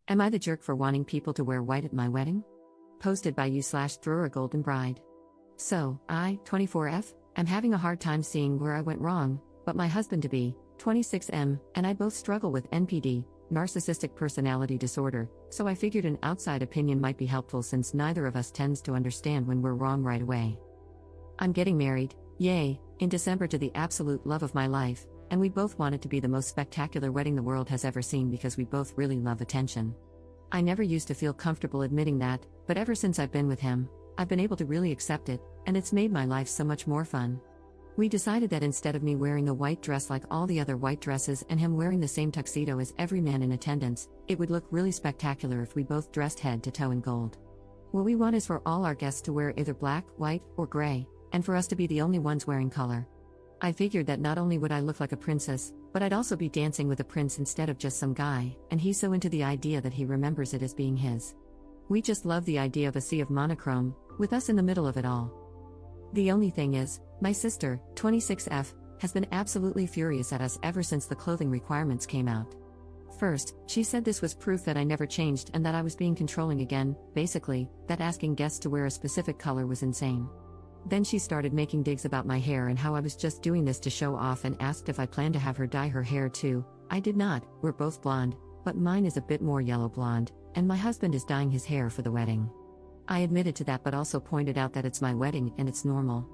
Am I the jerk for wanting people to wear white at my wedding? Posted by you/through a golden bride. So, I, 24F, am having a hard time seeing where I went wrong, but my husband-to-be, 26M, and I both struggle with NPD, narcissistic personality disorder, so I figured an outside opinion might be helpful since neither of us tends to understand when we're wrong right away. I'm getting married, yay, in December to the absolute love of my life, and we both want it to be the most spectacular wedding the world has ever seen because we both really love attention. I never used to feel comfortable admitting that, but ever since I've been with him, I've been able to really accept it, and it's made my life so much more fun. We decided that instead of me wearing a white dress like all the other white dresses and him wearing the same tuxedo as every man in attendance, it would look really spectacular if we both dressed head to toe in gold. What we want is for all our guests to wear either black, white, or gray, and for us to be the only ones wearing color. I figured that not only would I look like a princess, but I'd also be dancing with a prince instead of just some guy, and he's so into the idea that he remembers it as being his. We just love the idea of a sea of monochrome, with us in the middle of it all. The only thing is, my sister, 26F, has been absolutely furious at us ever since the clothing requirements came out. First, she said this was proof that I never changed and that I was being controlling again, basically, that asking guests to wear a specific color was insane. Then she started making digs about my hair and how I was just doing this to show off and asked if I planned to have her dye her hair too. I did not, we're both blonde, but mine is a bit more yellow blonde, and my husband is dyeing his hair for the wedding. I admitted to that but also pointed out that it's my wedding and it's normal.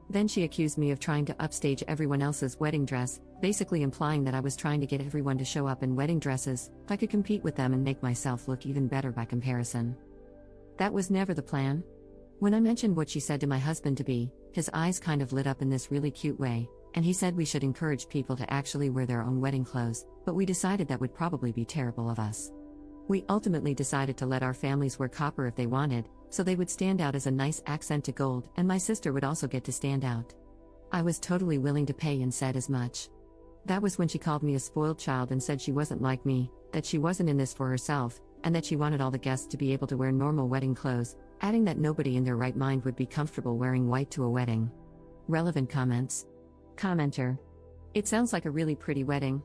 Then she accused me of trying to upstage everyone else's wedding dress, basically implying that I was trying to get everyone to show up in wedding dresses, if I could compete with them and make myself look even better by comparison. That was never the plan. When I mentioned what she said to my husband-to-be, his eyes kind of lit up in this really cute way, and he said we should encourage people to actually wear their own wedding clothes, but we decided that would probably be terrible of us. We ultimately decided to let our families wear copper if they wanted, so they would stand out as a nice accent to gold, and my sister would also get to stand out. I was totally willing to pay and said as much. That was when she called me a spoiled child and said she wasn't like me, that she wasn't in this for herself, and that she wanted all the guests to be able to wear normal wedding clothes, adding that nobody in their right mind would be comfortable wearing white to a wedding. Relevant comments. Commenter. It sounds like a really pretty wedding.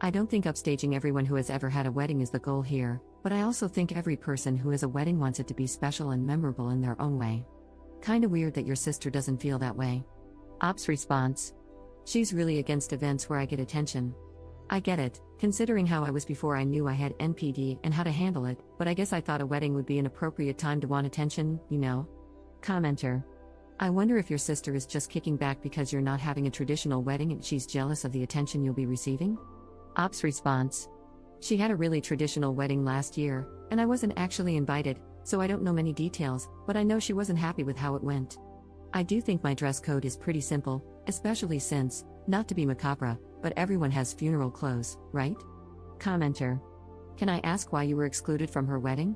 I don't think upstaging everyone who has ever had a wedding is the goal here, but I also think every person who has a wedding wants it to be special and memorable in their own way. Kinda weird that your sister doesn't feel that way. Ops response. She's really against events where I get attention. I get it, considering how I was before I knew I had NPD and how to handle it, but I guess I thought a wedding would be an appropriate time to want attention, you know? Commenter. I wonder if your sister is just kicking back because you're not having a traditional wedding and she's jealous of the attention you'll be receiving? Ops response. She had a really traditional wedding last year, and I wasn't actually invited, so I don't know many details, but I know she wasn't happy with how it went. I do think my dress code is pretty simple, especially since, not to be macabre, but everyone has funeral clothes, right? Commenter. Can I ask why you were excluded from her wedding?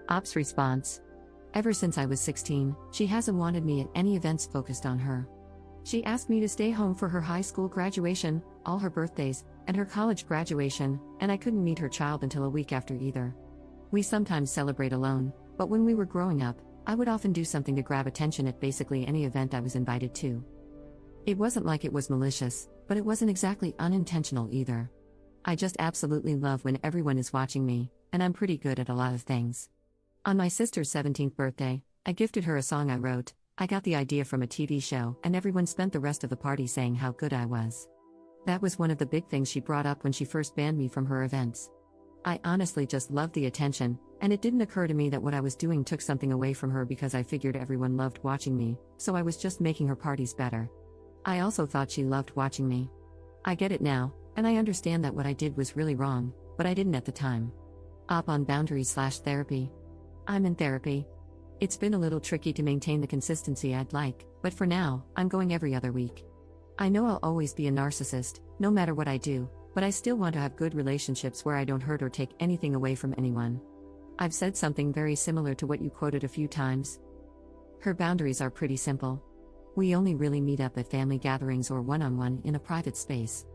Ops response. Ever since I was 16, she hasn't wanted me at any events focused on her. She asked me to stay home for her high school graduation, all her birthdays, and her college graduation, and I couldn't meet her child until a week after either. We sometimes celebrate alone, but when we were growing up, I would often do something to grab attention at basically any event I was invited to. It wasn't like it was malicious, but it wasn't exactly unintentional either. I just absolutely love when everyone is watching me, and I'm pretty good at a lot of things. On my sister's 17th birthday, I gifted her a song I wrote. I got the idea from a TV show, and everyone spent the rest of the party saying how good I was. That was one of the big things she brought up when she first banned me from her events. I honestly just loved the attention, and it didn't occur to me that what I was doing took something away from her because I figured everyone loved watching me, so I was just making her parties better. I also thought she loved watching me. I get it now, and I understand that what I did was really wrong, but I didn't at the time. Op on boundaries/therapy. I'm in therapy. It's been a little tricky to maintain the consistency I'd like, but for now, I'm going every other week. I know I'll always be a narcissist, no matter what I do, but I still want to have good relationships where I don't hurt or take anything away from anyone. I've said something very similar to what you quoted a few times. Her boundaries are pretty simple. We only really meet up at family gatherings or one-on-one in a private space.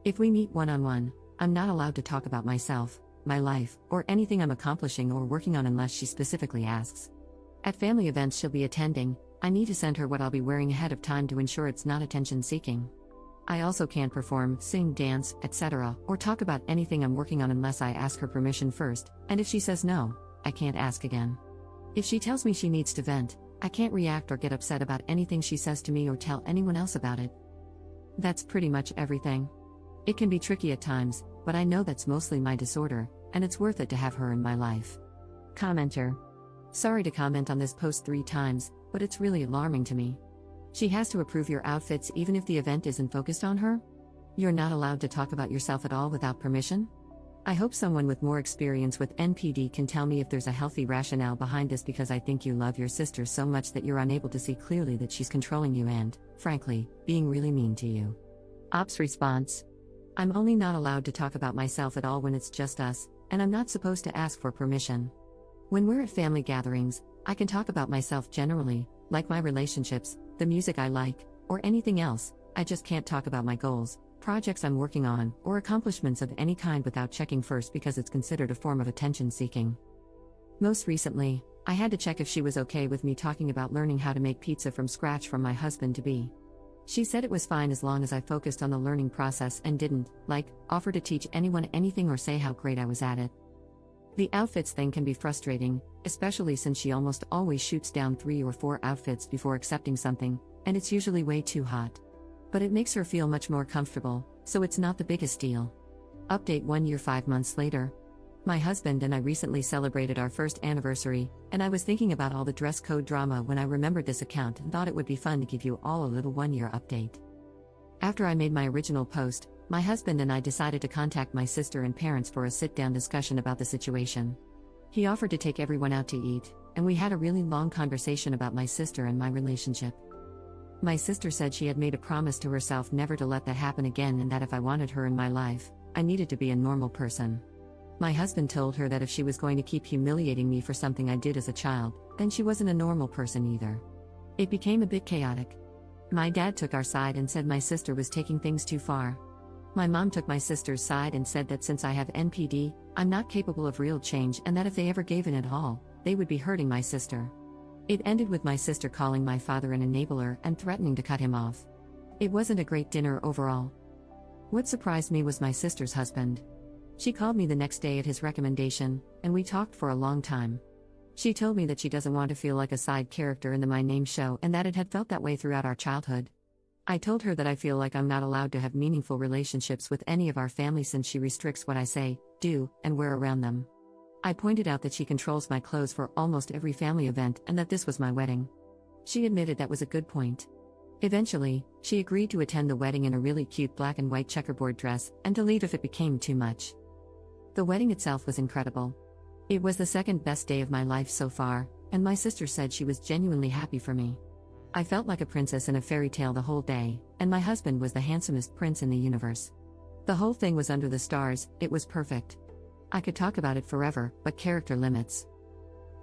If we meet one-on-one, I'm not allowed to talk about myself, my life, or anything I'm accomplishing or working on unless she specifically asks. At family events she'll be attending, I need to send her what I'll be wearing ahead of time to ensure it's not attention-seeking. I also can't perform, sing, dance, etc., or talk about anything I'm working on unless I ask her permission first, and if she says no, I can't ask again. If she tells me she needs to vent, I can't react or get upset about anything she says to me or tell anyone else about it. That's pretty much everything. It can be tricky at times, but I know that's mostly my disorder, and it's worth it to have her in my life. Commenter. Sorry to comment on this post 3 times, but it's really alarming to me. She has to approve your outfits even if the event isn't focused on her? You're not allowed to talk about yourself at all without permission? I hope someone with more experience with NPD can tell me if there's a healthy rationale behind this, because I think you love your sister so much that you're unable to see clearly that she's controlling you and, frankly, being really mean to you. Ops response. I'm only not allowed to talk about myself at all when it's just us, and I'm not supposed to ask for permission. When we're at family gatherings, I can talk about myself generally, like my relationships, the music I like, or anything else. I just can't talk about my goals, projects I'm working on, or accomplishments of any kind without checking first, because it's considered a form of attention seeking. Most recently, I had to check if she was okay with me talking about learning how to make pizza from scratch from my husband-to-be. She said it was fine as long as I focused on the learning process and didn't, offer to teach anyone anything or say how great I was at it. The outfits thing can be frustrating, especially since she almost always shoots down 3 or 4 outfits before accepting something, and it's usually way too hot. But it makes her feel much more comfortable, so it's not the biggest deal. Update 1 year 5 months later. My husband and I recently celebrated our first anniversary, and I was thinking about all the dress code drama when I remembered this account and thought it would be fun to give you all a little 1 year update. After I made my original post, my husband and I decided to contact my sister and parents for a sit-down discussion about the situation. He offered to take everyone out to eat, and we had a really long conversation about my sister and my relationship. My sister said she had made a promise to herself never to let that happen again, and that if I wanted her in my life, I needed to be a normal person. My husband told her that if she was going to keep humiliating me for something I did as a child, then she wasn't a normal person either. It became a bit chaotic. My dad took our side and said my sister was taking things too far. My mom took my sister's side and said that since I have NPD, I'm not capable of real change, and that if they ever gave in at all, they would be hurting my sister. It ended with my sister calling my father an enabler and threatening to cut him off. It wasn't a great dinner overall. What surprised me was my sister's husband. She called me the next day at his recommendation, and we talked for a long time. She told me that she doesn't want to feel like a side character in the My Name show, and that it had felt that way throughout our childhood. I told her that I feel like I'm not allowed to have meaningful relationships with any of our family since she restricts what I say, do, and wear around them. I pointed out that she controls my clothes for almost every family event and that this was my wedding. She admitted that was a good point. Eventually, she agreed to attend the wedding in a really cute black and white checkerboard dress and to leave if it became too much. The wedding itself was incredible. It was the second best day of my life so far, and my sister said she was genuinely happy for me. I felt like a princess in a fairy tale the whole day, and my husband was the handsomest prince in the universe. The whole thing was under the stars, it was perfect. I could talk about it forever, but character limits.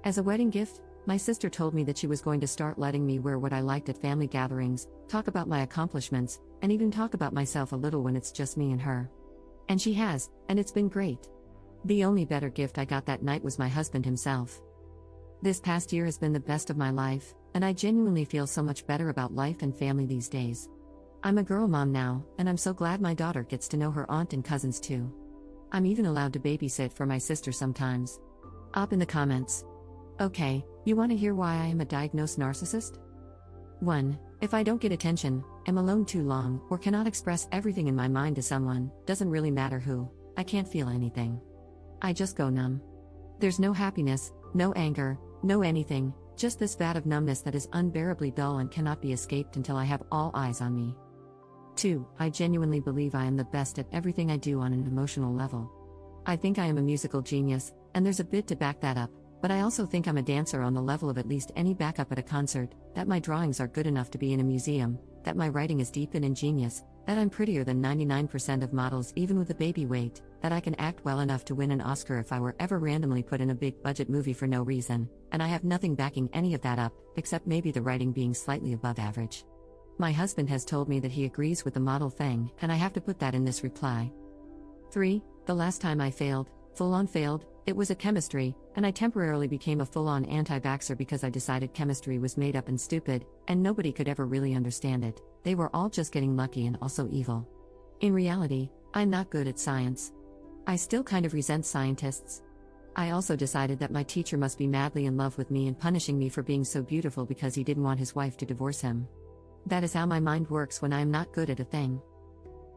As a wedding gift, my sister told me that she was going to start letting me wear what I liked at family gatherings, talk about my accomplishments, and even talk about myself a little when it's just me and her. And she has, and it's been great. The only better gift I got that night was my husband himself. This past year has been the best of my life, and I genuinely feel so much better about life and family these days. I'm a girl mom now, and I'm so glad my daughter gets to know her aunt and cousins too. I'm even allowed to babysit for my sister sometimes. Up in the comments. Okay, you want to hear why I am a diagnosed narcissist? 1. If I don't get attention, am alone too long, or cannot express everything in my mind to someone, doesn't really matter who, I can't feel anything. I just go numb. There's no happiness, no anger, no anything, just this vat of numbness that is unbearably dull and cannot be escaped until I have all eyes on me. 2. I genuinely believe I am the best at everything I do on an emotional level. I think I am a musical genius, and there's a bit to back that up, but I also think I'm a dancer on the level of at least any backup at a concert, that my drawings are good enough to be in a museum, that my writing is deep and ingenious, that I'm prettier than 99% of models even with a baby weight, that I can act well enough to win an Oscar if I were ever randomly put in a big-budget movie for no reason, and I have nothing backing any of that up, except maybe the writing being slightly above average. My husband has told me that he agrees with the model thing, and I have to put that in this reply. 3. The last time I failed, full-on failed, it was at chemistry, and I temporarily became a full-on anti-vaxxer because I decided chemistry was made up and stupid, and nobody could ever really understand it. they were all just getting lucky and also evil. In reality, I'm not good at science. I still kind of resent scientists. I also decided that my teacher must be madly in love with me and punishing me for being so beautiful because he didn't want his wife to divorce him. That is how my mind works when I am not good at a thing.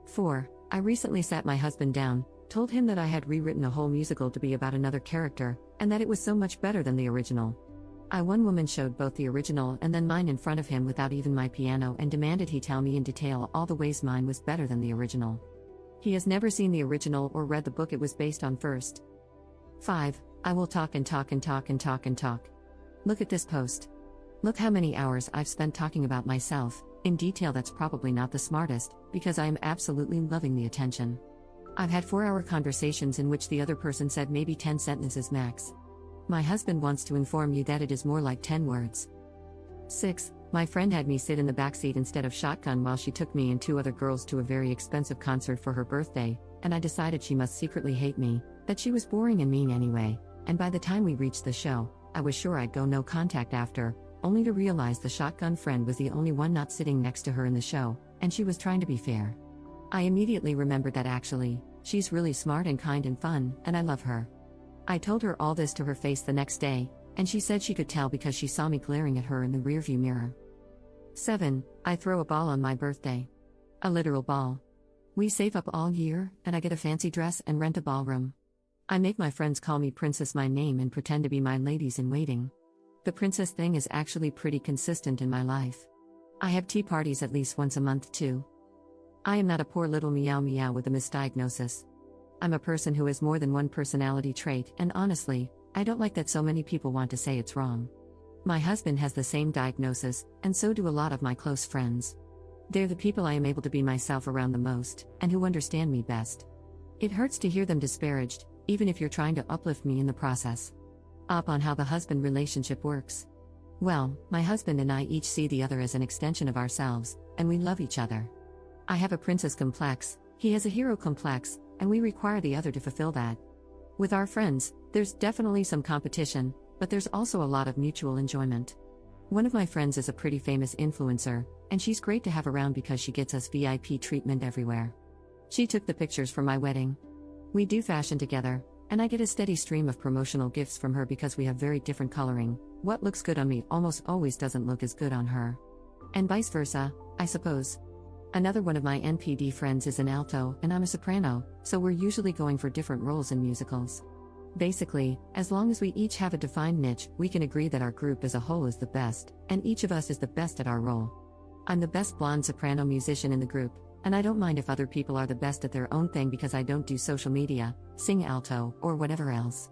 4. I recently sat my husband down, told him that I had rewritten a whole musical to be about another character, and that it was so much better than the original. One woman showed both the original and then mine in front of him without even my piano and demanded he tell me in detail all the ways mine was better than the original. He has never seen the original or read the book it was based on first. 5. I will talk and talk and talk and talk and talk. Look at this post. Look how many hours I've spent talking about myself, in detail. That's probably not the smartest, because I am absolutely loving the attention. I've had 4-hour conversations in which the other person said maybe 10 sentences max. My husband wants to inform you that it is more like 10 words. 6. My friend had me sit in the backseat instead of shotgun while she took me and 2 other girls to a very expensive concert for her birthday, and I decided she must secretly hate me, that she was boring and mean anyway, and by the time we reached the show, I was sure I'd go no contact after, only to realize the shotgun friend was the only one not sitting next to her in the show, and she was trying to be fair. I immediately remembered that actually, she's really smart and kind and fun, and I love her. I told her all this to her face the next day, and she said she could tell because she saw me glaring at her in the rearview mirror. 7. I throw a ball on my birthday. A literal ball. We save up all year, and I get a fancy dress and rent a ballroom. I make my friends call me Princess my name and pretend to be my ladies-in-waiting. The princess thing is actually pretty consistent in my life. I have tea parties at least once a month too. I am not a poor little meow meow with a misdiagnosis. I'm a person who has more than one personality trait, and honestly, I don't like that so many people want to say it's wrong. My husband has the same diagnosis, and so do a lot of my close friends. They're the people I am able to be myself around the most, and who understand me best. It hurts to hear them disparaged, even if you're trying to uplift me in the process. Up on how the husband relationship works. Well, my husband and I each see the other as an extension of ourselves, and we love each other. I have a princess complex, he has a hero complex, and we require the other to fulfill that. With our friends, there's definitely some competition, but there's also a lot of mutual enjoyment. One of my friends is a pretty famous influencer, and she's great to have around because she gets us VIP treatment everywhere. She took the pictures for my wedding. We do fashion together, and I get a steady stream of promotional gifts from her because we have very different coloring. What looks good on me almost always doesn't look as good on her. And vice versa, I suppose. Another one of my NPD friends is an alto and I'm a soprano, so we're usually going for different roles in musicals. Basically, as long as we each have a defined niche, we can agree that our group as a whole is the best, and each of us is the best at our role. I'm the best blonde soprano musician in the group, and I don't mind if other people are the best at their own thing because I don't do social media, sing alto, or whatever else.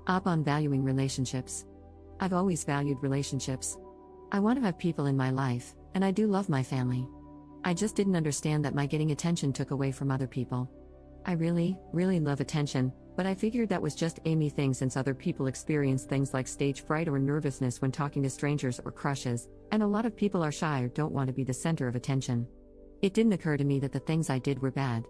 Up on valuing relationships. I've always valued relationships. I want to have people in my life, and I do love my family. I just didn't understand that my getting attention took away from other people. I really, really love attention, but I figured that was just a me thing since other people experience things like stage fright or nervousness when talking to strangers or crushes, and a lot of people are shy or don't want to be the center of attention. It didn't occur to me that the things I did were bad,